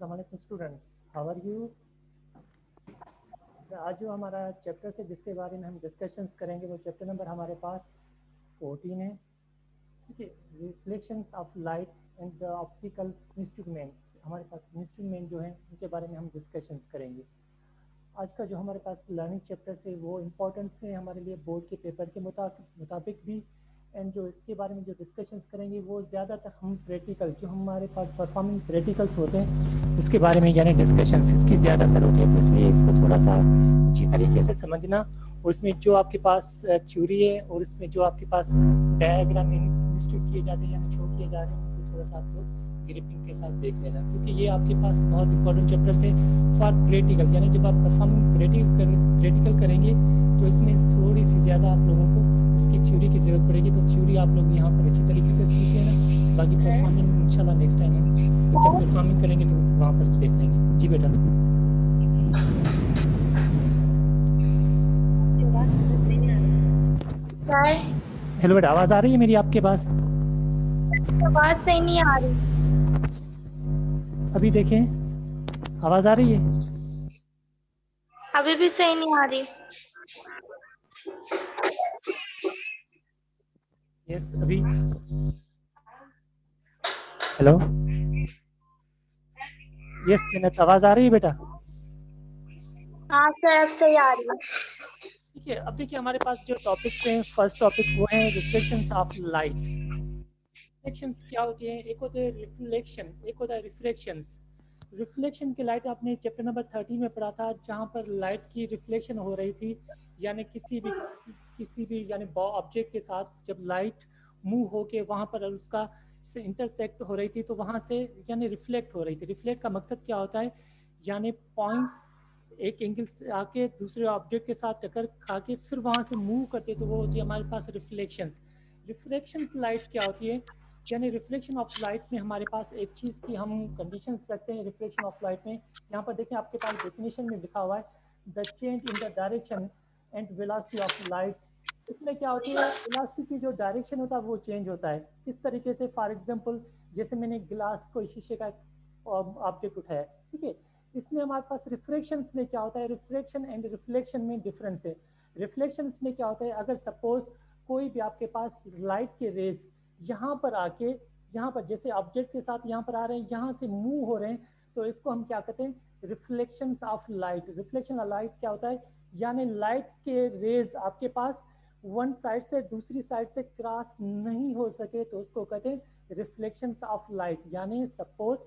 अस्सलाम वालेकुम students, how are you. आज जो हमारा चैप्टर है जिसके बारे में हम डिस्कशंस करेंगे वो चैप्टर नंबर हमारे पास 14 है। ठीक है, reflections of light and the optical instruments. हमारे पास इंस्ट्रूमेंट जो हैं उनके बारे में हम डिस्कशंस करेंगे। आज का जो हमारे पास लर्निंग चैप्टर्स है वो इम्पोर्टेंस है हमारे लिए बोर्ड के पेपर के मुताबिक भी। एंड जो इसके बारे में जो डिस्कशंस करेंगे वो ज़्यादातर हम प्रैक्टिकल जो हमारे पास परफॉर्मिंग प्रैक्टिकल्स होते हैं उसके बारे में यानी डिस्कशंस इसकी ज़्यादातर होती है। तो इसलिए इसको थोड़ा सा अच्छी तरीके से समझना और इसमें जो आपके पास थ्योरी है और इसमें जो आपके पास डायग्राम इंस्टीट्यूट किए जाते हैं यानी शो किए जा रहे हैं उनको थोड़ा सा आप लोग ग्रिपिंग के साथ देख लेना, क्योंकि ये आपके पास बहुत इंपॉर्टेंट चैप्टर है फॉर प्रैक्टिकल। यानी जब आप परफॉर्मिंग प्रैक्टिकल करेंगे तो इसमें थोड़ी सी ज़्यादा आप लोगों को इसकी थ्योरी की ज़रूरत पड़ेगी। तो थ्योरी आप लोग यहाँ पर अच्छी तरीके से सीख लेना, बाकी परफॉर्मिंग इंशाल्लाह नेक्स्ट टाइम हम जब परफॉर्मिंग करेंगे तो वहाँ पर देख लेंगे। जी बेटा। सर हेलो बेटा, आवाज़ आ रही है मेरी आपके पास? आवाज सही नहीं आ रही। अभी देखें, आवाज़ आ रही है? अभी भी सही नहीं आ रही। यस, अभी हेलो, यस जन्नत, आवाज़ आ रही है बेटा? हाँ सर अब सही आ रही है। ठीक है, अब देखिए हमारे पास जो टॉपिक्स हैं, फर्स्ट टॉपिक वो है रिफ्लेक्शंस ऑफ लाइट। रिफ्लेक्शंस क्या होती है? एक होता है रिफ्लेक्शन, एक होता है रिफ्रैक्शंस। रिफ्लेक्शन की लाइट आपने चैप्टर नंबर 13 में पढ़ा था, जहाँ पर लाइट की रिफ्लेक्शन हो रही थी, यानी किसी भी यानी ऑब्जेक्ट के साथ जब लाइट मूव होके वहाँ पर उसका से इंटरसेक्ट हो रही थी तो वहाँ से यानी रिफ्लेक्ट हो रही थी। रिफ्लेक्ट का मकसद क्या होता है? यानी पॉइंट्स एक एंगल से आके दूसरे ऑब्जेक्ट के साथ टक्कर खा के फिर वहाँ से मूव करते तो वो होती है हमारे पास रिफ्लेक्शंस। रिफ्लेक्शंस लाइट क्या होती है? यानी रिफ्लेक्शन ऑफ लाइट में हमारे पास एक चीज़ की हम कंडीशंस रखते हैं रिफ्लेक्शन ऑफ लाइट में। यहाँ पर देखें आपके पास डेफिनेशन में लिखा हुआ है the change in the direction and velocity of lights. इसमें क्या होती है? वेलोसिटी की जो डायरेक्शन होता है वो चेंज होता है। किस तरीके से? फॉर एग्जांपल जैसे मैंने गिलास को शीशे का ऑब्जेक्ट उठाया, ठीक है, इसमें हमारे पास रिफ्लेक्शन में क्या होता है? रिफ्लेक्शन एंड रिफ्लेक्शन में डिफरेंस है। रिफ्लेक्शन में क्या होता है? अगर सपोज कोई भी आपके पास लाइट के रेज यहाँ पर आके यहाँ पर जैसे ऑब्जेक्ट के साथ यहाँ पर आ रहे हैं, यहाँ से मूव हो रहे हैं, तो इसको हम क्या कहते हैं? Reflections of light. Reflection of light क्या होता है? यानी लाइट के रेज आपके पास वन साइड से दूसरी साइड से क्रॉस नहीं हो सके तो उसको कहते हैं रिफ्लेक्शंस ऑफ लाइट। यानी सपोज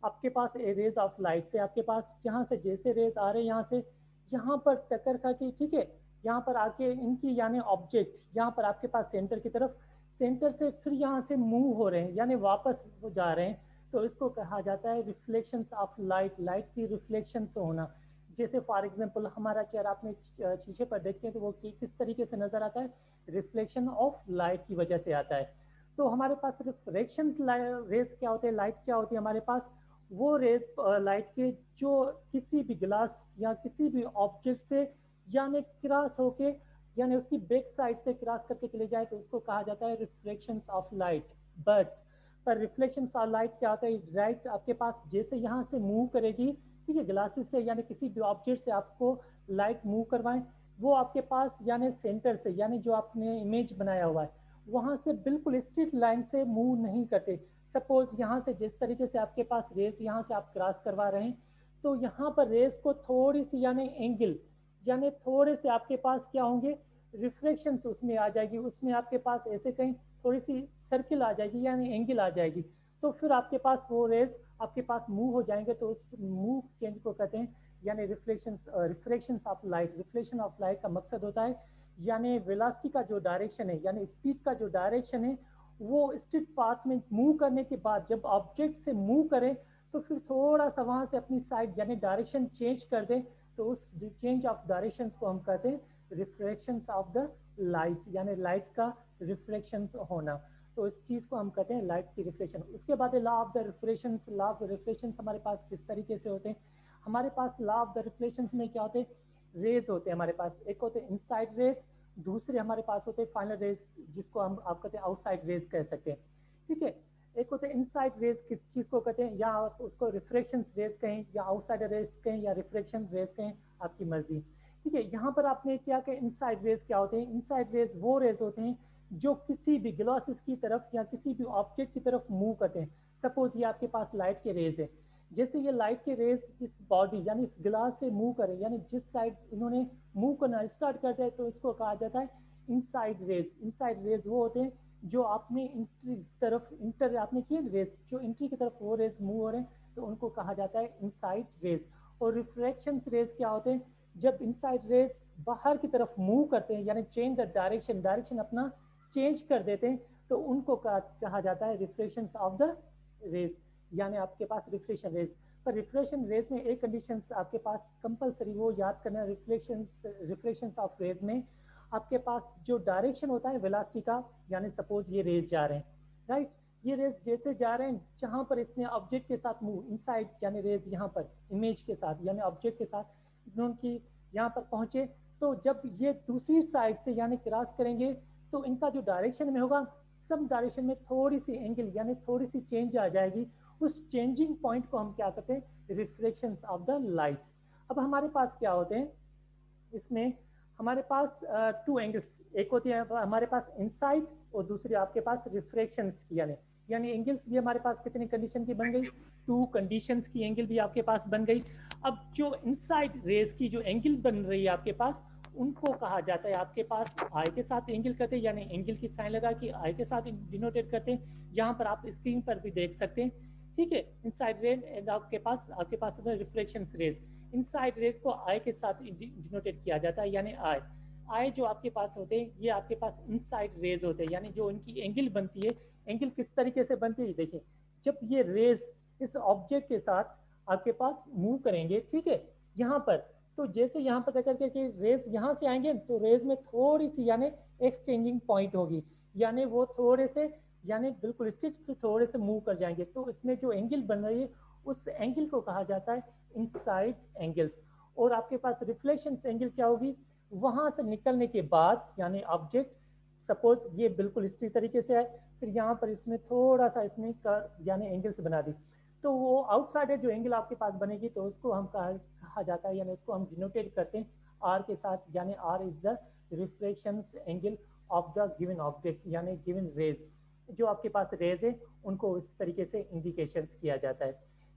आपके पास ए रेज ऑफ लाइट से आपके पास यहाँ से जैसे रेज आ रहे हैं यहाँ से यहाँ पर टक्कर खा के, ठीक है, यहाँ पर आके इनकी यानी ऑब्जेक्ट यहाँ पर आपके पास सेंटर की तरफ, सेंटर से फिर यहाँ से मूव हो रहे हैं यानी वापस वो जा रहे हैं, तो इसको कहा जाता है रिफ्लेक्शंस ऑफ लाइट। लाइट की रिफ्लेक्शन से होना। जैसे फॉर एग्जांपल हमारा चेहरा आपने शीशे पर देखते हैं तो वो किस तरीके से नजर आता है? रिफ्लेक्शन ऑफ लाइट की वजह से आता है। तो हमारे पास रिफ्लेक्शन रेज क्या होते हैं? लाइट क्या होती है हमारे पास? वो रेज लाइट के जो किसी भी ग्लास या किसी भी ऑब्जेक्ट से यानी क्रॉस होके यानी उसकी बैक साइड से क्रॉस करके चले जाए तो उसको कहा जाता है रिफ्लेक्शंस ऑफ लाइट। बट पर रिफ्लेक्शंस ऑफ लाइट क्या होता है? राइट आपके पास जैसे यहाँ से मूव करेगी, ठीक है, ग्लासेस से यानी किसी भी ऑब्जेक्ट से आपको लाइट मूव करवाएं, वो आपके पास यानी सेंटर से यानी जो आपने इमेज बनाया हुआ है वहां से बिल्कुल स्ट्रेट लाइन से मूव नहीं करते। सपोज यहाँ से जिस तरीके से आपके पास रेस यहाँ से आप क्रॉस करवा रहे हैं तो यहाँ पर रेस को थोड़ी सी यानी एंगल यानी थोड़े से आपके पास क्या होंगे? रिफ्लेक्शन उसमें आ जाएगी, उसमें आपके पास ऐसे कहीं थोड़ी सी सर्किल आ जाएगी यानी एंगल आ जाएगी, तो फिर आपके पास वो रेस आपके पास मूव हो जाएंगे तो उस मूव चेंज को कहते हैं यानी reflection of light. Reflection of light का मकसद होता है यानी वेलोसिटी का जो डायरेक्शन है यानी स्पीड का जो डायरेक्शन है वो स्ट्रेट पाथ में मूव करने के बाद जब ऑब्जेक्ट से मूव करें तो फिर थोड़ा सा वहां से अपनी साइड यानी डायरेक्शन चेंज कर दें, तो उस चेंज ऑफ डायरेक्शन को हम कहते हैं रिफ्लेक्शन ऑफ द लाइट यानी लाइट का रिफ्लेक्शन होना। तो इस चीज को हम कहते हैं लाइट की रिफ्लेक्शन। उसके बाद law of the reflection. Law of the reflection हमारे पास किस तरीके से होते हैं? हमारे पास लॉ ऑफ द रिफ्लेक्शन में क्या होते हैं? रेज होते हैं हमारे पास, एक होते हैं इनसाइड रेज, दूसरे हमारे पास होते हैं फाइनल रेज जिसको हम आप कहते हैं आउटसाइड रेज कह सकते हैं, ठीक है। एक होते हैं इनसाइड रेज, किस चीज को कहते हैं, या आप उसको रिफ्लेक्शन रेज कहें या आउटसाइड रेज कहें या रिफ्लेक्शन रेज कहें, आपकी मर्जी। ठीक है, यहाँ पर आपने क्या कहा, इनसाइड रेज क्या होते हैं? इनसाइड रेज वो रेज होते हैं जो किसी भी ग्लासेस की तरफ या किसी भी ऑब्जेक्ट की तरफ मूव करते हैं। सपोज ये आपके पास लाइट के रेज है, जैसे ये लाइट के रेज इस बॉडी यानी इस गिलास से मूव करें, यानी जिस साइड इन्होंने मूव करना स्टार्ट करते हैं, तो इसको कहा जाता है इनसाइड रेज। इनसाइड रेज वो होते हैं जो आपने इंट्री तरफ इंटर आपने किए रेज, जो इंट्री की तरफ वो रेज मूव हो रहे हैं, तो उनको कहा जाता है इनसाइड रेज। और रिफ्लेक्शन रेज क्या होते हैं? जब इनसाइड रेज बाहर की तरफ मूव करते हैं, यानी चेंज द डायरेक्शन, डायरेक्शन अपना चेंज कर देते हैं, तो उनको कहा जाता है रिफ्लेक्शन ऑफ द रेज, यानी आपके पास रिफ्लेक्शन रेज। पर रिफ्लेक्शन रेज में एक कंडीशन आपके पास कंपलसरी वो याद करना, रिफ्लेक्शन ऑफ रेज में आपके पास जो डायरेक्शन होता है वेलोसिटी का, यानी सपोज ये रेज जा रहे हैं, राइट, ये रेज जैसे जा रहे हैं जहां पर इसने ऑब्जेक्ट के साथ मूव इनसाइड, यानी रेज यहाँ पर इमेज के साथ यानी ऑब्जेक्ट के साथ उनकी यहाँ पर पहुंचे, तो जब ये दूसरी साइड से यानी क्रॉस करेंगे, तो इनका जो डायरेक्शन में होगा, सब डायरेक्शन में थोड़ी सी एंगल यानी थोड़ी सी चेंज आ जाएगी। उस चेंजिंग पॉइंट को हम क्या कहते हैं? Reflection of the light. अब हमारे पास क्या होते हैं इसमें? हमारे पास टू एंगल्स, एक होती है हमारे पास इनसाइड और दूसरी आपके पास रिफ्लेक्शन की, यानी एंगल्स भी हमारे पास कितनी कंडीशन की बन गई? टू कंडीशंस की एंगल भी आपके पास बन गई। अब जो इनसाइड रेज की जो एंगल बन रही है आपके पास, उनको कहा जाता है आपके पास आई के साथ एंगल करते हैं, यानी एंगल की साइन लगा के आई के साथ डिनोटेट करते हैं। यहाँ पर आप स्क्रीन पर भी देख सकते हैं। ठीक है, इनसाइड रेज आपके पास रिफ्लेक्शन रेज, इनसाइड रेज को आई के साथ डिनोटेट किया जाता है, यानी आई। आई जो आपके पास होते हैं ये आपके पास इनसाइड रेज होते हैं, यानी जो इनकी एंगल बनती है। एंगल किस तरीके से बनती है देखिए, जब ये रेज इस ऑब्जेक्ट के साथ आपके पास मूव करेंगे, ठीक है, यहाँ पर, तो जैसे यहाँ पर जाकर के रेज यहाँ से आएंगे, तो रेज में थोड़ी सी यानी एक्सचेंजिंग पॉइंट होगी, यानी वो थोड़े से यानी बिल्कुल स्टिच थोड़े से मूव कर जाएंगे, तो इसमें जो एंगल बन रही है उस एंगल को कहा जाता है इनसाइड एंगल्स। और आपके पास रिफ्लेक्शन एंगल क्या होगी? वहां से निकलने के बाद यानी ऑब्जेक्ट सपोज ये बिल्कुल इसी तरीके से आए, फिर यहाँ पर इसमें थोड़ा सा इसने यानी एंगल्स बना दी, तो वो आउटसाइड जो एंगल आपके पास बनेगी, तो उसको हम कहा जाता है, यानी उसको हम डिनोटेट करते हैं आर के साथ, यानी R is the reflection angle of the given object, यानी गिवन रेज। जो आपके पास रेज है उनको इस तरीके से इंडिकेशन किया जाता है।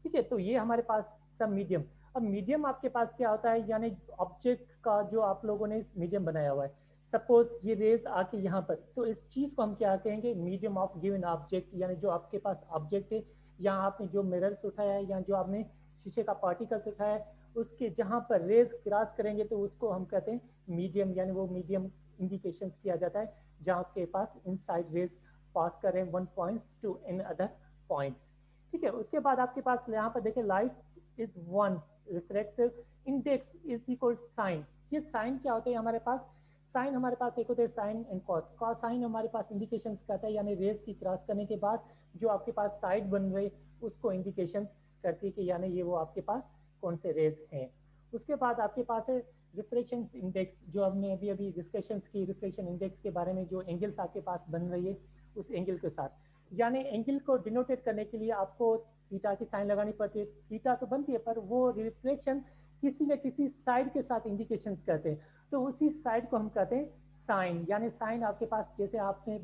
ठीक है, तो ये हमारे पास सब मीडियम। अब मीडियम आपके पास क्या होता है, यानी ऑब्जेक्ट का जो आप लोगों ने मीडियम बनाया हुआ है, सपोज ये रेज आके यहाँ पर, तो इस चीज को हम क्या कहेंगे? मीडियम ऑफ गिवन ऑब्जेक्ट, यानी जो आपके पास ऑब्जेक्ट है, यहाँ आपने जो मिरर्स उठाया है या जो आपने शीशे का पार्टिकल्स उठाया है, उसके जहां पर रेज क्रॉस करेंगे, तो उसको हम कहते हैं मीडियम, यानी वो मीडियम इंडिकेशन किया जाता है जहाँ आपके पास इनसाइड रेज पास कर रहे हैं one points two in other points. ठीक है, उसके बाद आपके पास यहाँ पर देखें light is one, reflexive index is equal sine. ये साइन क्या होता है हमारे पास? साइन हमारे पास एक होते हैं sine and cos. Cos sine हमारे पास इंडिकेशन करता है, यानी रेज की क्रॉस करने के बाद जो आपके पास साइड बन रही उसको इंडिकेशन करती है कि यानी ये वो आपके पास कौन से रेज हैं। उसके बाद आपके पास है रिफ्लेक्शन इंडेक्स, जो हमने अभी अभी डिस्कशंस की रिफ्लेक्शन इंडेक्स के बारे में, जो एंगल्स आपके पास बन रही है उस एंगल के साथ, यानी एंगल को डिनोटेट करने के लिए आपको थीटा की साइन लगानी पड़ती है। थीटा तो बनती है, पर वो रिफ्लेक्शन किसी न किसी साइड के साथ इंडिकेशन करते हैं, तो उसी साइड को हम कहते हैं साइन। यानी साइन आपके पास, जैसे आपने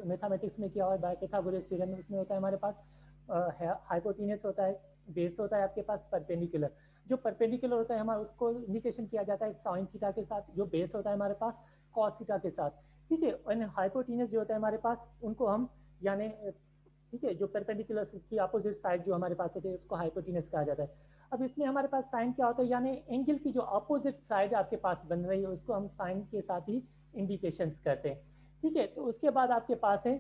मैथमेटिक्स में किया हुआ है पाइथागोरस थ्योरम में, उसमें होता है हमारे पास हाइपोटेनस होता है, बेस होता है आपके पास परपेंडिकुलर। जो परपेंडिकुलर होता है हमारा उसको इंडिकेशन किया जाता है साइन थीटा के साथ, जो बेस होता है हमारे पास कॉस थीटा के साथ। ठीक है, और हाइपोटेनस जो होता है हमारे पास, उनको हम यानी ठीक है, जो परपेंडिकुलर की अपोजिट साइड जो हमारे पास होती है उसको हाइपोटेनस कहा जाता है। अब इसमें हमारे पास साइन क्या होता है, यानी एंगल की जो अपोजिट साइड आपके पास बन रही है उसको हम साइन के साथ ही इंडिकेशन करते हैं। ठीक है, तो उसके बाद आपके पास है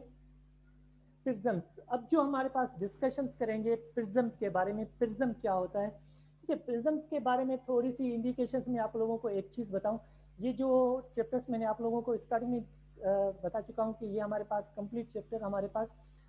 प्रिज्म्स। अब जो हमारे पास डिस्कशंस करेंगे प्रिज्म के बारे में, प्रिज्म क्या होता है। ठीक है, प्रिज्म के बारे में थोड़ी सी इंडिकेशंस में आप लोगों को एक चीज बताऊं, ये जो चैप्टर्स मैंने आप लोगों को स्टार्टिंग में बता चुका हूं कि ये हमारे पास कंप्लीट चैप्टर हमारे पास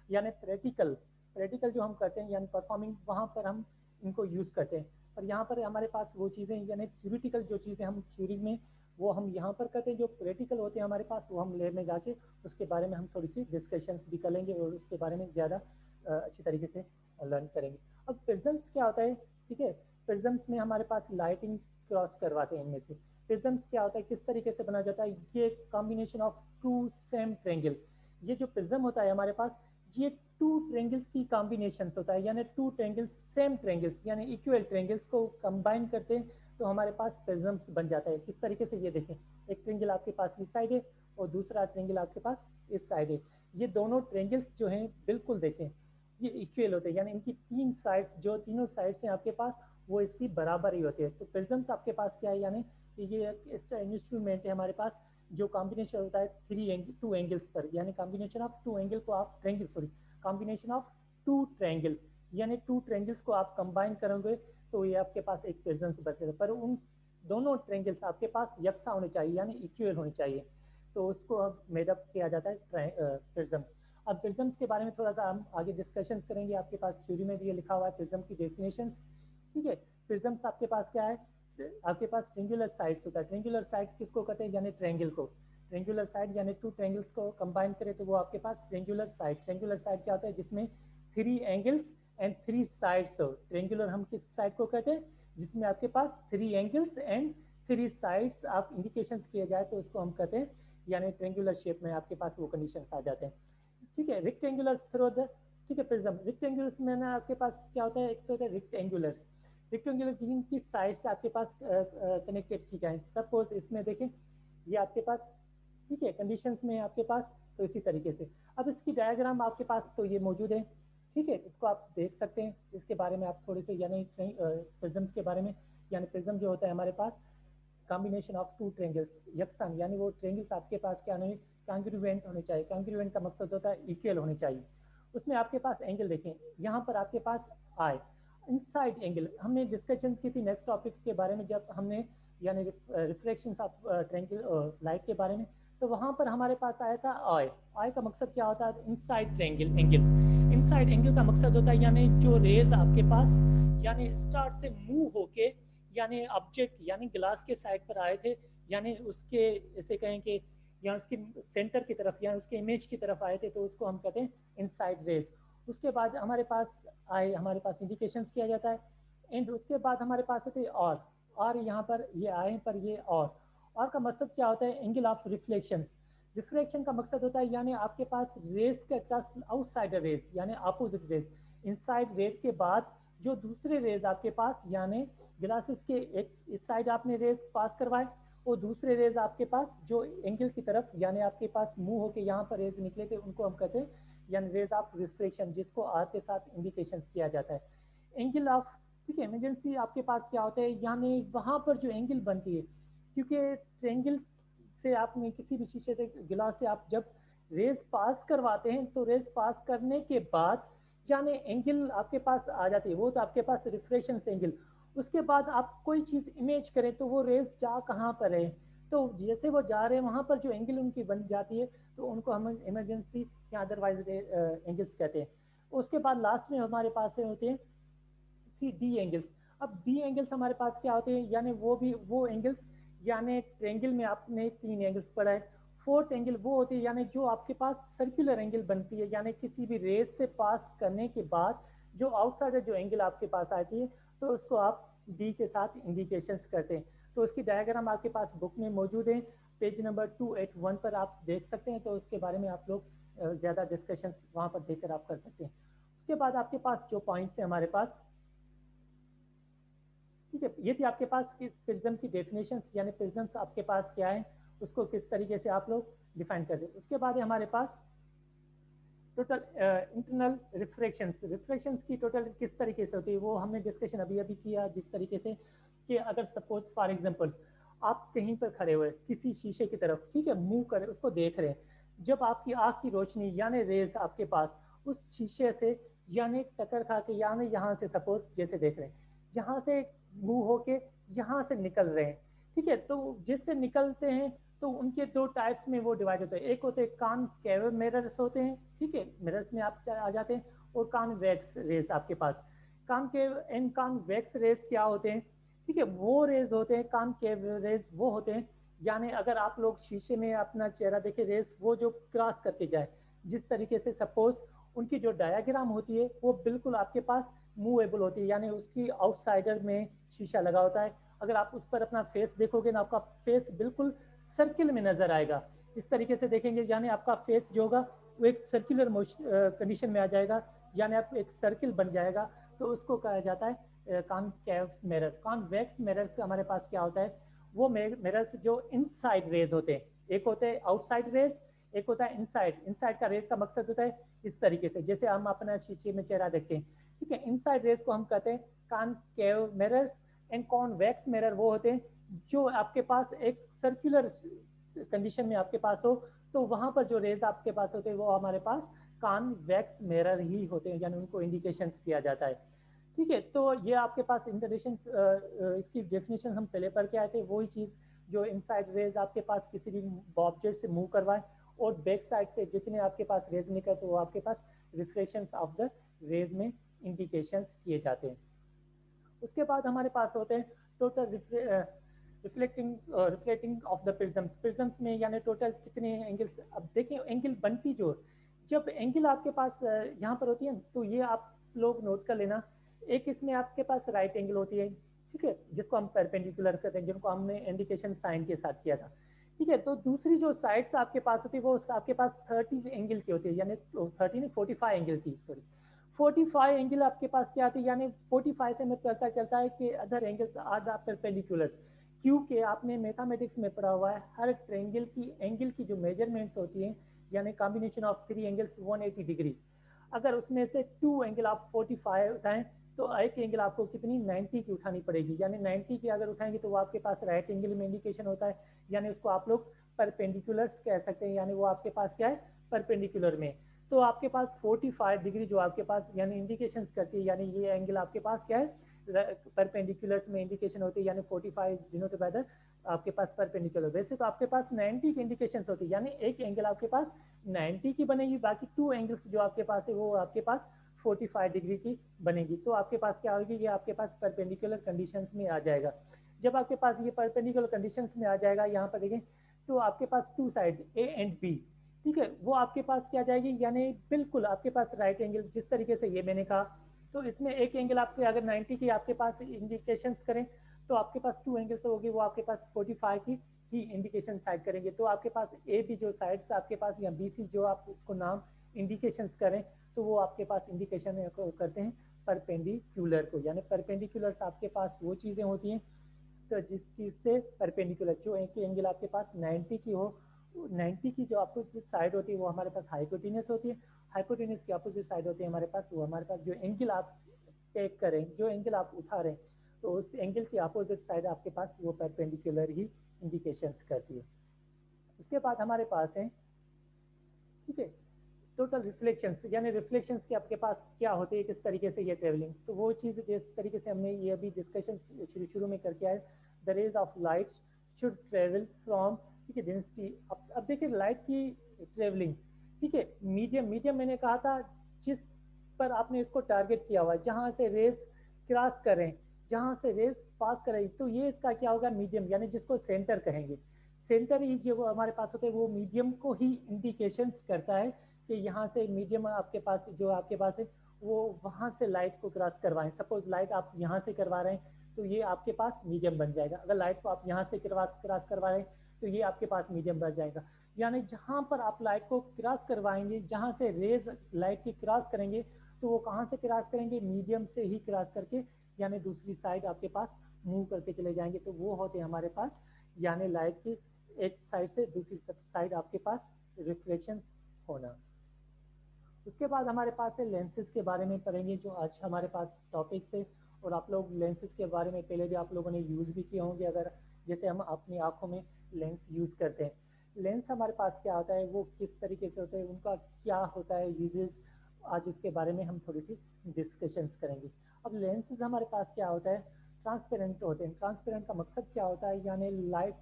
यानी प्रैक्टिकल प्रैक्टिकल जो हम करते हैं यानी परफॉर्मिंग, वहां पर हम इनको यूज करते हैं। और यहाँ पर हमारे पास वो चीज़ें यानी थ्योरेटिकल जो चीज़ें हम थ्योरी में वो हम यहाँ पर करते हैं, जो प्रैक्टिकल होते हैं हमारे पास वो हम लैब में जाके उसके बारे में हम थोड़ी सी डिस्कशंस भी कर लेंगे और उसके बारे में ज़्यादा अच्छी तरीके से लर्न करेंगे। अब प्रिज्म्स क्या होता है, ठीक है, प्रिज्म्स में हमारे पास लाइटिंग क्रॉस करवाते हैं इनमें से। प्रिज्म्स क्या होता है, किस तरीके से बना जाता है, ये combination of two same triangle. ये जो प्रिज्म होता है हमारे पास, ये टू ट्रेंगल्स की कॉम्बिनेशन होता है, यानी टू ट्रेंगल्स सेम ट्रेंगल्स यानी इक्वल ट्रेंगल्स को कंबाइन करते हैं तो हमारे पास प्रिज्म्स बन जाता है। किस तरीके से, ये देखें, एक ट्रेंगल आपके पास इस साइड है और दूसरा ट्रेंगल आपके पास इस साइड है। ये दोनों ट्रेंगल्स जो हैं बिल्कुल देखें ये इक्वल होते हैं, यानी इनकी तीन साइड्स, जो तीनों साइड्स हैं आपके पास, वो इसकी बराबर ही होते हैं। तो प्रिज्म्स आपके पास क्या है, यानी ये इंस्ट्रूमेंट है हमारे पास जो कॉम्बिनेशन होता है टू एंगल्स पर, यानी कॉम्बिनेशन ऑफ टू एंगल को आप कॉम्बिनेशन ऑफ टू ट्रायंगल, यानी टू ट्रायंगल्स को आप कंबाइन करोगे तो ये आपके पास एक प्रिज्म्स बचेगा। पर उन दोनों ट्रायंगल्स आपके पास यकसा होने चाहिए, यानी इक्वल होने चाहिए, तो उसको मेडअप किया जाता है प्रिज्म्स। अब प्रिज्म्स के बारे में थोड़ा सा हम आगे डिस्कशंस करेंगे। आपके पास थ्योरी में भी ये लिखा हुआ है प्रिज्म की डेफिनेशंस, ठीक है। प्रिज्म्स आपके पास क्या है, आपके पास ट्रेंगुलर साइड्स होता है। ट्रेंगुलर साइड्स किसको कहते हैं, यानी ट्रेंगल को। ट्रेंगुलर साइड यानी टू ट्रेंगल्स को कंबाइन करें तो वो आपके पास ट्रेंगुलर साइड। ट्रेंगुलर साइड क्या होता है, जिसमें three angles and three sides हो। ट्रेंगुलर हम किस साइड को कहते हैं, जिसमें आपके पास three angles and three sides आप इंडिकेशंस किए जाए तो उसको हम कहते हैं, यानी ट्रेंगुलर शेप में आपके पास वो कंडीशंस आ जाते हैं, ठीक है। रेक्टेंगुलर थ्रो द, ठीक है, प्रिज्म। रेक्टेंगुलर्स में ना आपके पास क्या होता है, एक तो होता है रेक्टेंगुलर्स, रेक्टेंगुलर जिनकी साइड से आपके पास कनेक्टेड की जाए। सपोज इसमें देखें ये आपके पास, ठीक है, कंडीशंस में आपके पास, तो इसी तरीके से। अब इसकी डायग्राम आपके पास तो ये मौजूद है, ठीक है, इसको आप देख सकते हैं। इसके बारे में आप थोड़े से, यानी प्रिज्म्स के बारे में, यानी प्रिज्म जो होता है हमारे पास कॉम्बिनेशन ऑफ टू ट्रेंगल्स यकसन, यानी वो ट्रेंगल्स आपके पास क्या नहीं, कॉन्ग्रुएंट होने चाहिए। कॉन्ग्रुएंट का मकसद होता है इक्वल होने चाहिए। उसमें आपके पास एंगल देखें, यहाँ पर आपके पास आए इनसाइड एंगल। हमने डिस्कशन की थी नेक्स्ट टॉपिक के बारे में, जब हमने यानी रिफ्लेक्शंस ऑफ ट्रेंगल लाइट के बारे में, तो वहां पर हमारे पास आया था आई। आई का मकसद क्या होता है, inside triangle angle. Inside angle का मकसद होता है यानी जो रेज आपके पास यानी स्टार्ट से मूव होके यानी ऑब्जेक्ट यानी ग्लास के साइड पर आए थे, यानी उसके ऐसे कहें कि या उसके सेंटर की तरफ या उसके इमेज की तरफ आए थे, तो उसको हम कहते हैं इनसाइड रेज। उसके बाद हमारे पास आए, हमारे पास इंडिकेशंस किया जाता है। एंड उसके बाद हमारे पास होते हैं और यहाँ पर ये आए पर ये और का मकसद क्या होता है, एंगल ऑफ रिफ्लेक्शंस। रिफ्लेक्शन का मकसद होता है यानी आपके पास रेस का जस्ट आउटसाइडर रेस यानी अपोजिट रेस। इनसाइड रेस के बाद जो दूसरे रेज आपके पास यानी ग्लासेस के एक इस साइड आपने रेज पास करवाए और दूसरे रेज आपके पास जो एंगल की तरफ यानी आपके पास मुंह होके यहाँ पर रेज निकले थे, उनको हम कहते हैं यानी रेज ऑफ रिफ्लेक्शन, जिसको आर के साथ इंडिकेशन किया जाता है। एंगल ऑफ, ठीक है, इमरजेंसी आपके पास क्या होता है, यानी वहां पर जो एंगल बनती है, क्योंकि ट्रेंगल से आपने किसी भी शीशे से गिलास से आप जब रेज पास करवाते हैं तो रेज पास करने के बाद यानी एंगल आपके पास आ जाती है, वो तो आपके पास रिफ्लेक्शन एंगल। उसके बाद आप कोई चीज इमेज करें तो वो रेज जा कहाँ पर है, तो जैसे वो जा रहे हैं वहां पर जो एंगल उनकी बन जाती है तो उनको हम इमरजेंसी या अदरवाइज एंगल्स कहते हैं। उसके बाद लास्ट में हमारे पास होते हैं सी डी एंगल्स। अब डी एंगल्स हमारे पास क्या होते हैं, यानी वो भी वो एंगल्स यानी ट्रेंगल में आपने तीन एंगल्स पढ़ा है। फोर्थ एंगल वो होती है यानी जो आपके पास सर्कुलर एंगल बनती है, यानी किसी भी रेस से पास करने के बाद जो आउटसाइडर जो एंगल आपके पास आती है तो उसको आप डी के साथ इंडिकेशंस करते हैं। तो उसकी डायग्राम आपके पास बुक में मौजूद है, पेज नंबर 281 पर आप देख सकते हैं। तो उसके बारे में आप लोग ज़्यादा डिस्कशंस वहाँ पर देखकर आप कर सकते हैं। उसके बाद आपके पास जो पॉइंट्स है हमारे पास, ठीक है, ये थी आपके पास प्रिज्म की डेफिनेशंस, यानी प्रिज्म्स आपके पास क्या है उसको किस तरीके से आप लोग डिफाइन कर दें। उसके बाद है हमारे पास टोटल इंटरनल रिफ्लेक्शंस। रिफ्लेक्शंस की टोटल किस तरीके से होती है वो हमने डिस्कशन अभी अभी किया, जिस तरीके से कि अगर सपोज फॉर एग्जांपल आप कहीं पर खड़े हुए किसी शीशे की तरफ, ठीक है, मुंह कर उसको देख रहे हैं, जब आपकी आँख की रोशनी यानी रेज आपके पास उस शीशे से यानी टक्कर खा के यानी यहाँ से सपोज जैसे देख रहे हैं, यहाँ से मुंह होके यहाँ से निकल रहे हैं, ठीक है, तो जिससे निकलते हैं तो उनके दो टाइप्स में वो डिवाइड होते हैं। एक होते हैं कॉनकेव मिरर्स होते हैं, ठीक है, मिरर्स में आप आ जाते हैं, और कॉन्वेक्स रेज आपके पास। कॉनकेव एंड कॉन्वेक्स रेज क्या होते हैं, ठीक है, वो रेज होते हैं, कॉनकेव रेज वो होते हैं यानी अगर आप लोग शीशे में अपना चेहरा देखे रेज वो जो क्रॉस करके जाए, जिस तरीके से सपोज उनकी जो डायाग्राम होती है वो बिल्कुल आपके पास मूवेबल होती है, यानी उसकी आउटसाइडर में शीशा लगा होता है। अगर आप उस पर अपना फेस देखोगे ना, आपका फेस बिल्कुल सर्किल में नजर आएगा। इस तरीके से देखेंगे यानी आपका फेस जो होगा वो एक सर्कुलर कंडीशन में आ जाएगा, यानी आप एक सर्किल बन जाएगा। तो उसको कहा जाता है कॉन्वेक्स मिरर। कॉन्वेक्स मिरर से हमारे पास क्या होता है, वो मिरर्स जो इनसाइड रेज होते हैं, एक होते हैं आउटसाइड रेज, एक होता है इनसाइड। इनसाइड का रेज का मकसद होता है इस तरीके से, जैसे हम अपना शीशे में चेहरा देखते हैं, ठीक है। इनसाइड रेज को हम कहते हैं concave mirrors. And convex mirror वो होते हैं जो आपके पास एक सर्कुलर कंडीशन में आपके पास हो, तो वहां पर जो रेज आपके पास होते हैं वो हमारे पास कॉन्वेक्स मिरर ही होते हैं, यानी उनको इंडिकेशंस किया जाता है, ठीक है। तो ये आपके पास इंटरनेशन, इसकी डेफिनेशन हम पहले पढ़ के आए थे, वही चीज जो इनसाइड रेज आपके पास किसी भी ऑब्जेक्ट से मूव करवाए, और बैक साइड से जितने आपके पास रेज निकले तो वो आपके पास रिफ्लेक्शंस ऑफ द रेज में इंडिकेशंस किए जाते हैं। उसके बाद हमारे पास होते हैं total reflecting of the prisms. Prisms में यानी टोटल कितने एंगल्स, अब देखिए एंगल बनती जो, जब एंगल आपके पास यहाँ पर होती है तो ये आप लोग नोट कर लेना, एक इसमें आपके पास राइट एंगल होती है, ठीक है, जिसको हम परपेंडिकुलर कहते हैं, जिनको हमने इंडिकेशन साइन के साथ किया था, ठीक है। तो दूसरी जो साइड्स आपके पास होती है वो आपके पास 30 एंगल की होती है, यानी 30 नहीं 45 एंगल थी, सॉरी 45 एंगल आपके पास क्या आती है, यानी 45 से हमें पता चलता है कि other angles are the perpendiculars, क्योंकि आपने मैथमेटिक्स में पढ़ा हुआ है हर ट्रायंगल की एंगल की जो मेजरमेंट्स होती हैं, यानी कॉम्बिनेशन ऑफ 3 एंगल्स 180 डिग्री, अगर उसमें से 2 एंगल आप 45 उठाएं तो एक एंगल आपको कितनी 90 की उठानी पड़ेगी, यानी 90 की अगर उठाएंगे तो वो आपके पास राइट एंगल में इंडिकेशन होता है, यानी उसको आप लोग परपेंडिकुलर्स कह सकते हैं, यानी वो आपके पास क्या है परपेंडिकुलर में। तो आपके पास 45 डिग्री जो आपके पास यानी इंडिकेशन करती है, यानी ये एंगल आपके पास क्या है परपेंडिकुलर्स में इंडिकेशन होती है, यानी 45 डिनोटेड बाय द आपके पास परपेंडिकुलर। वैसे तो आपके पास 90 की इंडिकेशन होती है, यानी एक एंगल आपके पास 90 की बनेगी, बाकी 2 एंगल्स जो आपके पास है वो आपके पास 45 डिग्री की बनेगी। तो आपके पास क्या होगी, ये आपके पास परपेंडिकुलर कंडीशंस में आ जाएगा। जब आपके पास ये परपेंडिकुलर कंडीशंस में आ जाएगा, यहाँ पर देखें तो आपके पास 2 साइड ए एंड बी, ठीक है, वो आपके पास क्या जाएगी, यानी बिल्कुल आपके पास राइट एंगल, जिस तरीके से ये मैंने कहा। तो इसमें एक एंगल आपके अगर 90 की आपके पास इंडिकेशंस करें तो आपके पास 2 एंगल्स होगी, वो आपके पास 45 की ही इंडिकेशन साइड करेंगे। तो आपके पास ए बी जो साइड्स आपके पास या बी सी जो आप उसको नाम इंडिकेशंस करें तो वो आपके पास इंडिकेशन करते हैं परपेंडिकुलर को, यानी परपेंडिकुलर्स आपके पास वो चीजें होती हैं तो जिस चीज से परपेंडिकुलर जो एक एंगल आपके पास 90 की हो, 90 की जो अपोजिट साइड होती है वो हमारे पास हाइपोटेन्यूस होती है, हाइपोटेन्यूस की अपोजिट साइड होती है हमारे पास, वो हमारे पास जो एंगल आप टेक करें, जो एंगल आप उठा रहे हैं, तो उस एंगल की अपोजिट साइड आपके पास वो परपेंडिकुलर ही इंडिकेशंस करती है। उसके बाद हमारे पास है, ठीक है, टोटल रिफ्लेक्शंस, यानी रिफ्लेक्शंस के आपके पास क्या होते हैं, किस तरीके से ये ट्रेवलिंग, तो वो चीज़ जिस तरीके से हमने ये अभी डिस्कशन शुरू में करके आए, the rays of light should travel from, ठीक है, डेंसिटी। अब देखिए लाइट की ट्रेवलिंग, ठीक है, मीडियम मैंने कहा था जिस पर आपने इसको टारगेट किया हुआ है, जहां से रेस क्रॉस करें, जहां से रेस पास करें, तो ये इसका क्या होगा मीडियम, यानी जिसको सेंटर कहेंगे। सेंटर ही जो हमारे पास होते हैं वो मीडियम को ही इंडिकेशंस करता है कि यहाँ से मीडियम आपके पास जो आपके पास है वो वहां से लाइट को क्रॉस करवाएं। सपोज लाइट आप यहाँ से करवा रहे हैं तो ये आपके पास मीडियम बन जाएगा, अगर लाइट को आप यहाँ से क्रॉस करवा रहे हैं तो ये आपके पास मीडियम बन जाएगा। यानी जहां पर आप लाइट को क्रॉस करवाएंगे, जहां से रेज लाइट की क्रॉस करेंगे, तो वो कहाँ से क्रॉस करेंगे, मीडियम से ही क्रॉस करके, यानी दूसरी साइड आपके पास मूव करके चले जाएंगे। तो वो होते हैं हमारे पास, यानी लाइट की एक साइड से दूसरी साइड आपके पास रिफ्लेक्शंस होना। उसके बाद हमारे पास है लेंसेज के बारे में पढ़ेंगे, जो आज हमारे पास टॉपिक्स है, और आप लोग लेंसेज के बारे में पहले भी आप लोगों ने यूज़ भी किए होंगे, अगर जैसे हम अपनी आंखों में लेंस यूज़ करते हैं। लेंस हमारे पास क्या होता है, वो किस तरीके से होता है, उनका क्या होता है यूजेस, आज उसके बारे में हम थोड़ी सी डिस्कशंस करेंगे। अब लेंसेज हमारे पास क्या होता है, ट्रांसपेरेंट होते हैं। ट्रांसपेरेंट का मकसद क्या होता है, यानी लाइट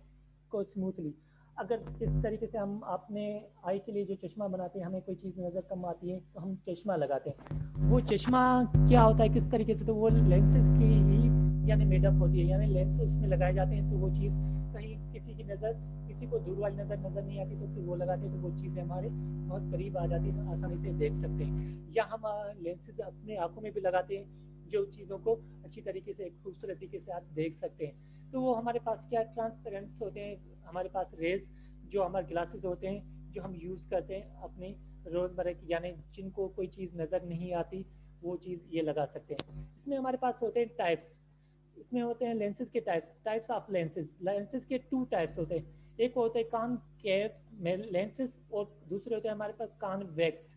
को स्मूथली, अगर किस तरीके से हम अपने आई के लिए जो चश्मा बनाते हैं, हमें कोई चीज़ नज़र कम आती है तो हम चश्मा लगाते हैं, वो चश्मा क्या होता है किस तरीके से, तो वो लेंसेज की ही यानी मेडअप होती है, यानी लेंसेज उसमें लगाए जाते हैं तो वो चीज़ कहीं किसी की नज़र, किसी को दूर वाली नज़र नज़र नहीं आती तो फिर वो लगाते हैं तो वो चीज़ें हमारे बहुत करीब आ जाती है, आसानी से देख सकते हैं। या हम लेंसेज अपने आंखों में भी लगाते हैं जो चीज़ों को अच्छी तरीके से खूबसूरत तरीके से आप देख सकते हैं। तो वो हमारे पास क्या ट्रांसपेरेंट्स होते हैं, हमारे पास रेज जो हमारे ग्लासेस होते हैं जो हम यूज़ करते हैं अपने रोज़मर्रा की, यानी जिनको कोई चीज़ नज़र नहीं आती वो चीज़ ये लगा सकते हैं। इसमें हमारे पास होते हैं टाइप्स, इसमें होते हैं लेंसेज के टाइप्स ऑफ लेंसेज। लेंसेज के 2 टाइप्स होते हैं, एक होते हैं कॉनकेव्स लेंसेज और दूसरे होते हैं हमारे पास कॉन्वेक्स।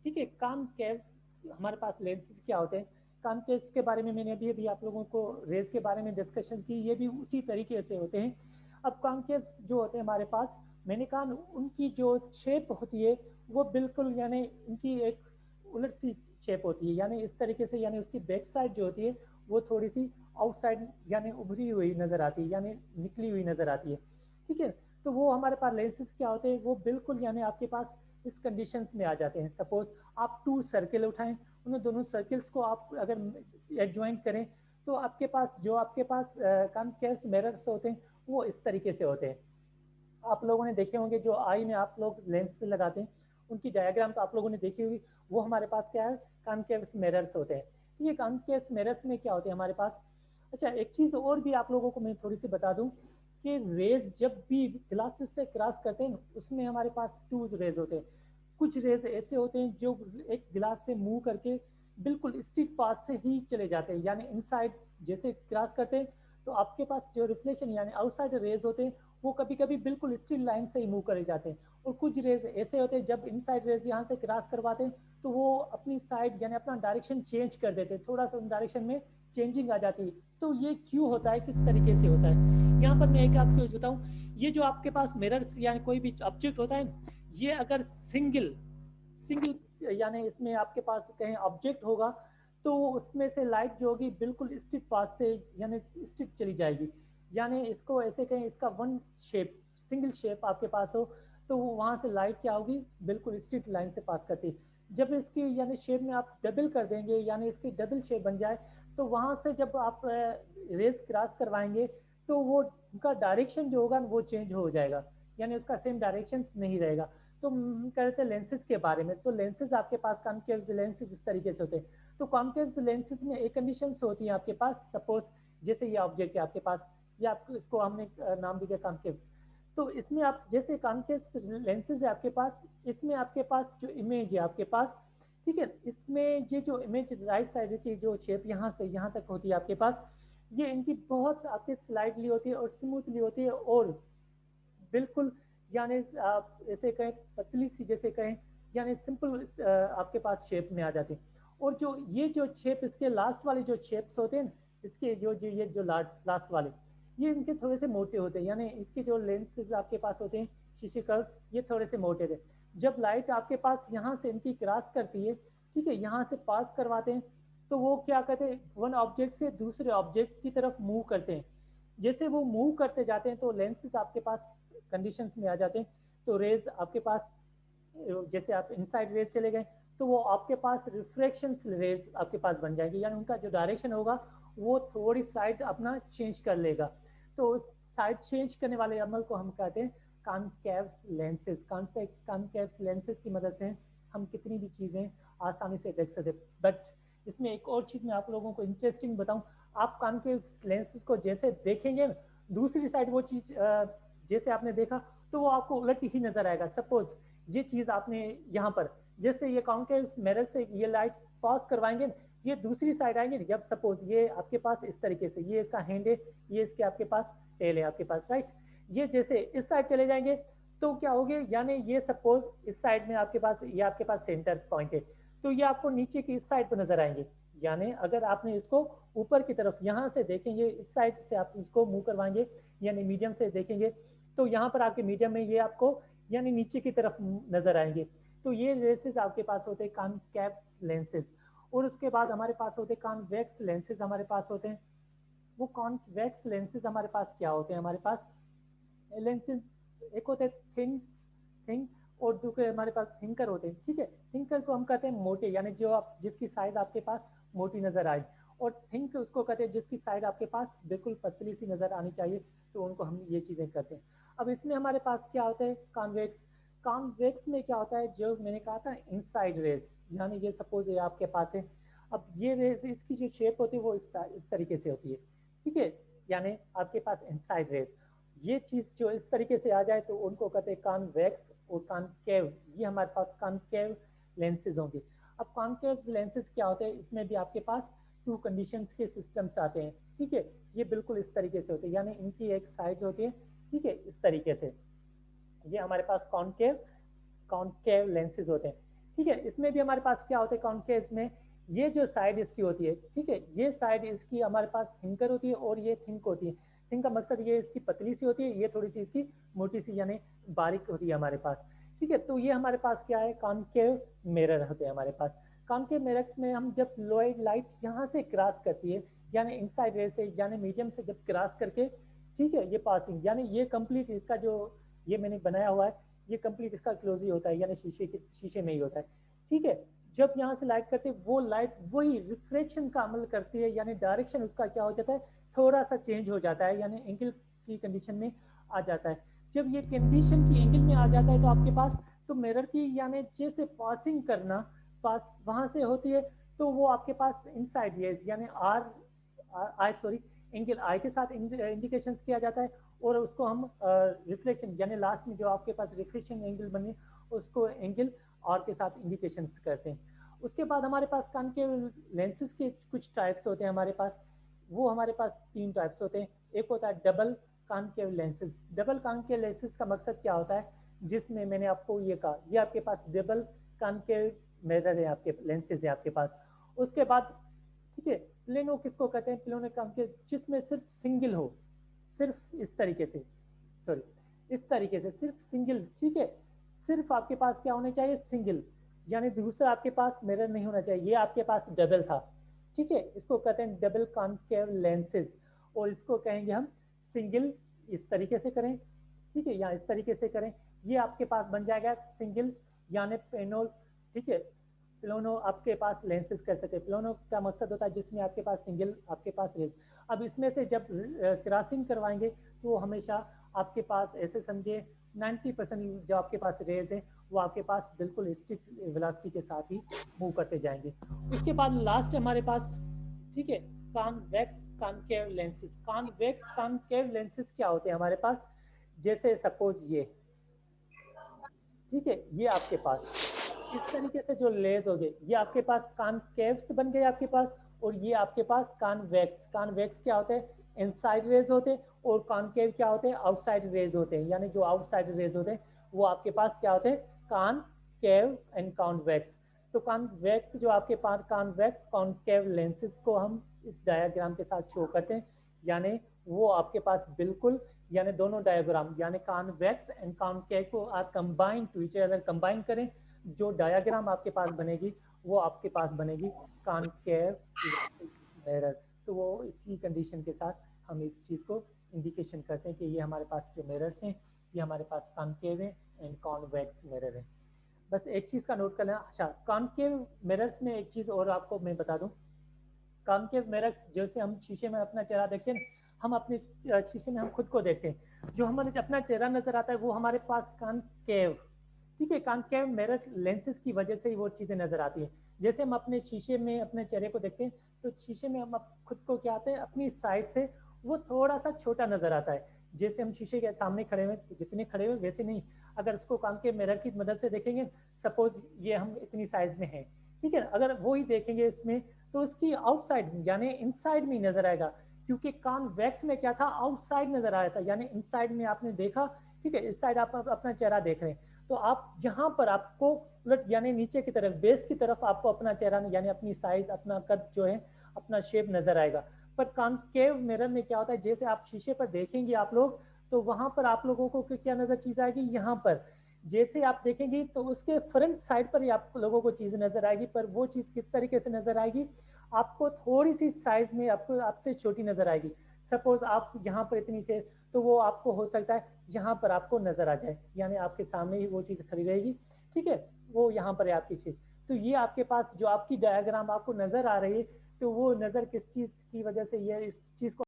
ठीक है, कॉनकेव्स हमारे पास लेंसेज क्या होते हैं, कॉनकेव्स के बारे में मैंने अभी अभी आप लोगों को रेज के बारे में डिस्कशन की, ये भी उसी तरीके से होते हैं। अब कॉनकेव्स जो होते हैं हमारे पास, मैंने कहा उनकी जो शेप होती है वो बिल्कुल यानी उनकी एक उलट सी शेप होती है, यानी इस तरीके से, यानी उसकी बैक साइड जो होती है वो थोड़ी सी आउटसाइड यानी उभरी हुई नजर आती है, यानी निकली हुई नजर आती है। ठीक है, तो वो हमारे पास लेंसेज क्या होते हैं, वो बिल्कुल यानी आपके पास इस कंडीशंस में आ जाते हैं। सपोज आप 2 सर्किल उठाएं, उन दोनों सर्किल्स को आप अगर एडजॉइंट करें तो आपके पास जो आपके पास कॉन्केव्स मिरर्स होते हैं वो इस तरीके से होते हैं। आप लोगों ने देखे होंगे जो आई में आप लोग लेंस से लगाते हैं उनकी डायग्राम तो आप लोगों ने देखी होगी, वो हमारे पास क्या है, कॉन्केव्स मिरर्स होते हैं। ये कॉन्केव्स मिरर्स में क्या होते हैं हमारे पास। अच्छा, एक चीज और भी आप लोगों को मैं थोड़ी सी बता दूं कि रेज जब भी ग्लासेस से क्रॉस करते हैं उसमें हमारे पास 2 रेज होते हैं। कुछ रेज ऐसे होते हैं जो एक गिलास से मूव करके बिल्कुल स्ट्रेट पाथ से ही चले जाते हैं, यानी इनसाइड जैसे क्रॉस करते हैं तो आपके पास जो रिफ्लेक्शन यानी आउटसाइड रेज होते हैं वो कभी कभी बिल्कुल स्ट्रेट लाइन से ही मूव करे जाते हैं। और कुछ रेज ऐसे होते हैं जब इनसाइड रेज यहाँ से क्रॉस करवाते हैं तो वो अपनी साइड यानी अपना डायरेक्शन चेंज कर देते हैं, थोड़ा सा उन डायरेक्शन में चेंजिंग आ जाती है। तो ये क्यों होता है, किस तरीके से होता है, यहाँ पर मैं एक आपको बताऊं। ये जो आपके पास मिरर्स यानी कोई भी ऑब्जेक्ट होता है, ये अगर सिंगल सिंगल यानी इसमें आपके पास कहीं ऑब्जेक्ट होगा तो उसमें से लाइट जो होगी बिल्कुल स्ट्रेट पाथ से यानी स्ट्रेट चली जाएगी। यानी इसको ऐसे कहें, इसका वन शेप सिंगल शेप आपके पास हो तो वहां से लाइट क्या होगी, बिल्कुल स्ट्रेट लाइन से पास करती है। जब इसकी यानी शेप में आप डबल कर देंगे यानी इसकी डबल शेप बन जाए तो वहां से जब आप रेस क्रॉस करवाएंगे तो वो उनका डायरेक्शन जो होगा वो चेंज हो जाएगा, यानी उसका सेम डायरेक्शन नहीं रहेगा। तो कह रहे थे लेंसेज के बारे में, तो लेंसेज आपके पास कॉन्केव लेंसेज इस तरीके से होते हैं। तो कॉन्केव लेंसेज में एक कंडीशन होती है आपके पास, सपोज जैसे ये ऑब्जेक्ट है आपके पास, या आपको इसको हमने नाम दिया कॉन्केव। तो इसमें आप जैसे कॉन्केव लेंसेज है आपके पास, इसमें आपके पास जो इमेज है आपके पास, ठीक है, इसमें ये जो इमेज राइट साइड की जो शेप यहाँ से यहाँ तक होती है आपके पास, ये इनकी बहुत आपके स्लाइडली होती है और स्मूथली होती है और बिल्कुल यानी आप ऐसे कहें पतली सी जैसे कहें, यानी सिंपल आपके पास शेप में आ जाती है। और जो ये जो शेप इसके लास्ट वाले जो शेप्स होते हैं इसके ये जो लास्ट वाले, ये इनके थोड़े से मोटे होते हैं, यानी इसके जो लेंसेज आपके पास होते हैं शीशे का, ये थोड़े से मोटे थे। जब लाइट आपके पास यहाँ से इनकी क्रॉस करती है, ठीक है, यहाँ से पास करवाते हैं तो वो क्या कहते हैं, वन ऑब्जेक्ट से दूसरे ऑब्जेक्ट की तरफ मूव करते हैं। जैसे वो मूव करते जाते हैं तो लेंसेज आपके पास कंडीशंस में आ जाते हैं। तो रेज आपके पास जैसे आप इनसाइड रेज चले गए तो वो आपके पास रिफ्लेक्शन रेज आपके पास बन जाएंगे, यानी उनका जो डायरेक्शन होगा वो थोड़ी साइड अपना चेंज कर लेगा। तो उस साइड चेंज करने वाले अमल को हम कहते हैं कॉनकेव्स लेंसेज। कॉनकेव्स लेंसेज की मदद से हम कितनी भी चीजें आसानी से देख सकते। बट इसमें एक और चीज मैं आप लोगों को इंटरेस्टिंग बताऊं, आप कॉनकेव लेंसेज को जैसे देखेंगे दूसरी साइड वो चीज जैसे आपने देखा तो वो आपको उलट ही नजर आएगा। सपोज ये चीज आपने यहाँ पर जैसे ये कॉन्केव मिरर से ये लाइट पास करवाएंगे, ये दूसरी साइड आएंगे, जब सपोज ये आपके पास इस तरीके से ये इसका हैंड है, ये इसके आपके पास टेल है आपके पास, राइट, ये जैसे इस साइड चले जाएंगे तो क्या होगे, यानी ये सपोज इस साइड में आपके पास ये आपके पास सेंटर पॉइंट है तो ये आपको नीचे की इस साइड पर नजर आएंगे। यानी अगर आपने इसको ऊपर की तरफ यहाँ से देखेंगे, इस साइड से आप इसको मूव करवाएंगे यानी मीडियम से देखेंगे तो यहाँ पर आपके मीडियम में ये आपको यानी नीचे की तरफ नजर आएंगे। तो ये लेंसेज आपके पास होते हैं कॉनकेव लेंसेज। और उसके बाद हमारे पास होते हैं कॉन्वेक्स लेंसेज हमारे पास होते हैं। वो कॉन्वेक्स लेंसेज हमारे पास क्या होते हैं, हमारे पास लेंसेज एक होते हैं थिंक और दूसरे हमारे पास थिंकर होते हैं। ठीक है, थिंकर को हम कहते हैं मोटे, यानी जो आप जिसकी साइड आपके पास मोटी नजर आए, और थिंक उसको कहते हैं जिसकी साइड आपके पास बिल्कुल पतली सी नजर आनी चाहिए तो उनको हम ये चीज़ें करते हैं। अब इसमें हमारे पास क्या होता है, कॉन्वेक्स। कॉन्वेक्स में क्या होता है, जो मैंने कहा था इनसाइड रेस, यानी ये सपोज ये आपके पास है, अब ये रेस इसकी जो शेप होती है वो इस तरीके से होती है, ठीक है, यानी आपके पास इनसाइड रेस, ये चीज़ जो इस तरीके से आ जाए तो उनको कहते हैं कॉन्वेक्स और कॉन्केव। ये हमारे पास कॉन्केव लेंसेज होंगे। अब कॉन्केव लेंसेज क्या होते हैं, इसमें भी आपके पास टू कंडीशंस के सिस्टम्स आते हैं, ठीक है। ये बिल्कुल इस तरीके से होते हैं, यानी इनकी एक साइज होती है, ठीक है, इस तरीके से। ये हमारे पास कॉन्केव कॉन्केव लेंसेज होते हैं, ठीक है। इसमें भी हमारे पास क्या होता है, कॉन्केव में ये जो साइड इसकी होती है, ठीक है, ये साइड इसकी हमारे पास थिंकर होती है और ये थिंक होती है। थिंक का मकसद ये इसकी पतली सी होती है, ये थोड़ी सी इसकी मोटी सी यानी बारीक होती है हमारे पास, ठीक है। तो ये हमारे पास क्या है, कॉन्केव मिरर होते हैं हमारे पास। कॉन्केव मिरर्स में हम जब लाइट यहाँ से क्रॉस करती है, यानी इनसाइड रे से यानी मीडियम से जब क्रॉस करके, ठीक है, ये पासिंग, यानी ये कंप्लीट इसका जो ये मैंने बनाया हुआ है, ये कंप्लीट इसका क्लोज ही होता है, यानी शीशे में ही होता है, ठीक है। जब यहाँ से लाइट करते हैं, वो लाइट वही रिफ्लेक्शन का अमल करती है, यानी डायरेक्शन उसका क्या हो जाता है, थोड़ा सा चेंज हो जाता है, यानी एंगल की कंडीशन में आ जाता है। जब ये कंडीशन की एंगल में आ जाता है तो आपके पास तो मिरर की यानी जैसे पासिंग करना पास वहां से होती है, तो वो आपके पास इनसाइड रेज यानी आर आई सॉरी एंगल आई के साथ इंडिकेशन किया जाता है, और उसको हम रिफ्लेक्शन यानी लास्ट में जो आपके पास रिफ्लेक्शन एंगल बने उसको एंगल आर के साथ इंडिकेशन करते हैं। उसके बाद हमारे पास कॉन्केव लेंसेज के कुछ टाइप्स होते हैं हमारे पास, वो हमारे पास 3 टाइप्स होते हैं। एक होता है double concave lenses. Double concave lenses का मकसद क्या होता है, जिसमें मैंने आपको ये कहा, ये आपके पास डबल कॉन्केव मिरर है, आपके लेंसेज है आपके पास। उसके बाद ठीक है, प्लेनो किसको कहते हैं, प्लेनो कॉन्केव जिसमें सिर्फ सिंगल हो, सिर्फ इस तरीके से, सॉरी इस तरीके से सिर्फ सिंगल, ठीक है, सिर्फ आपके पास क्या होने चाहिए, सिंगल, यानी दूसरा आपके पास मिरर नहीं होना चाहिए, ये आपके पास डबल था, ठीक है। इसको कहते हैं डबल कॉन्केव लेंसेज, और इसको कहेंगे हम सिंगल, इस तरीके से करें, ठीक है, या इस तरीके से करें, ये आपके पास बन जाएगा सिंगल यानी पेनोल, ठीक है। प्लोनो आपके पास लेंसेज कर सकते हैं, प्लोनो का मकसद होता है जिसमें आपके पास सिंगल आपके पास रेज। अब इसमें से जब क्रॉसिंग करवाएंगे तो हमेशा आपके पास ऐसे समझे 90% जो आपके पास रेज है वो आपके पास बिल्कुल स्ट्रिक्ट वेलोसिटी के साथ ही मूव करते जाएंगे। उसके बाद लास्ट हमारे पास, ठीक है, convex concave lenses. Convex concave lenses क्या होते हैं हमारे पास, जैसे सपोज ये, ठीक है, ये आपके पास इस तरीके से जो लेज हो गए, ये आपके पास कॉन्केव्स बन गए आपके पास, और ये आपके पास कॉन्वेक्स। कॉन्वेक्स क्या होते हैं, इनसाइड रेज होते हैं, और कॉन्केव क्या होते हैं, आउटसाइड रेज होते हैं, यानी जो आउटसाइड रेज होते हैं वो आपके पास क्या होते हैं, कॉनकेव एंड कॉन्वेक्स। तो कॉन्वेक्स जो आपके पास कॉन्वेक्स कॉन्केव लेंसेज को हम इस डायग्राम के साथ शो करते हैं, यानी वो आपके पास बिल्कुल, यानी दोनों डायग्राम यानी कॉन्वेक्स एंड कॉन्केव को आप combine to each other combine करें, जो डायग्राम आपके पास बनेगी वो आपके पास बनेगी कॉन्केव मिरर। तो वो इसी कंडीशन के साथ हम इस चीज़ को इंडिकेशन करते हैं कि ये हमारे पास जो मिरर्स हैं ये हमारे पास कॉन्केव है एंड कॉन्वेक्स मिरर है। बस एक चीज़ का नोट कर लेना, अच्छा कॉन्केव मिरर्स में एक चीज़ और आपको मैं बता दूं, कॉन्केव मिरर्स जैसे हम शीशे में अपना चेहरा देखते हैं, हम अपने शीशे में हम खुद को देखते हैं, जो हमारे अपना चेहरा नजर आता है वो हमारे पास कॉन्केव, ठीक है, कॉन्केव मिरर लेंसेज की वजह से ही वो चीजें नजर आती है। जैसे हम अपने शीशे में अपने चेहरे को देखते हैं तो शीशे में हम खुद को क्या आते हैं, अपनी साइज से वो थोड़ा सा छोटा नजर आता है। जैसे हम शीशे के सामने खड़े हुए जितने खड़े हुए वैसे नहीं, अगर उसको कॉन्केव मिरर की मदद से देखेंगे, सपोज ये हम इतनी साइज में हैं, ठीक है, अगर वो ही देखेंगे इसमें तो उसकी आउटसाइड यानी इनसाइड में नजर आएगा, क्योंकि कॉन्वेक्स में क्या था, आउटसाइड नजर आया था, यानी इनसाइड में आपने देखा, ठीक है, इस साइड आप अपना चेहरा देख रहे हैं, तो आप यहाँ पर आपको उलट यानी नीचे की तरफ बेस की तरफ आपको अपना चेहरा यानी अपनी साइज अपना कद जो है अपना शेप नजर आएगा। पर कॉन्केव मिरर में क्या होता है, जैसे आप शीशे पर देखेंगे आप लोग, तो वहां पर आप लोगों को क्या नजर चीज आएगी, यहाँ पर जैसे आप देखेंगे तो उसके फ्रंट साइड पर ही आप लोगों को चीज नजर आएगी, पर वो चीज किस तरीके से नजर आएगी, आपको थोड़ी सी साइज में आपको आपसे छोटी नजर आएगी। सपोज आप यहाँ पर इतनी से, तो वो आपको हो सकता है यहाँ पर आपको नजर आ जाए, यानी आपके सामने ही वो चीज खड़ी रहेगी, ठीक है, वो यहाँ पर है आपकी चीज। तो ये आपके पास जो आपकी डायग्राम आपको नजर आ रही है, तो वो नजर किस चीज की वजह से ये इस चीज को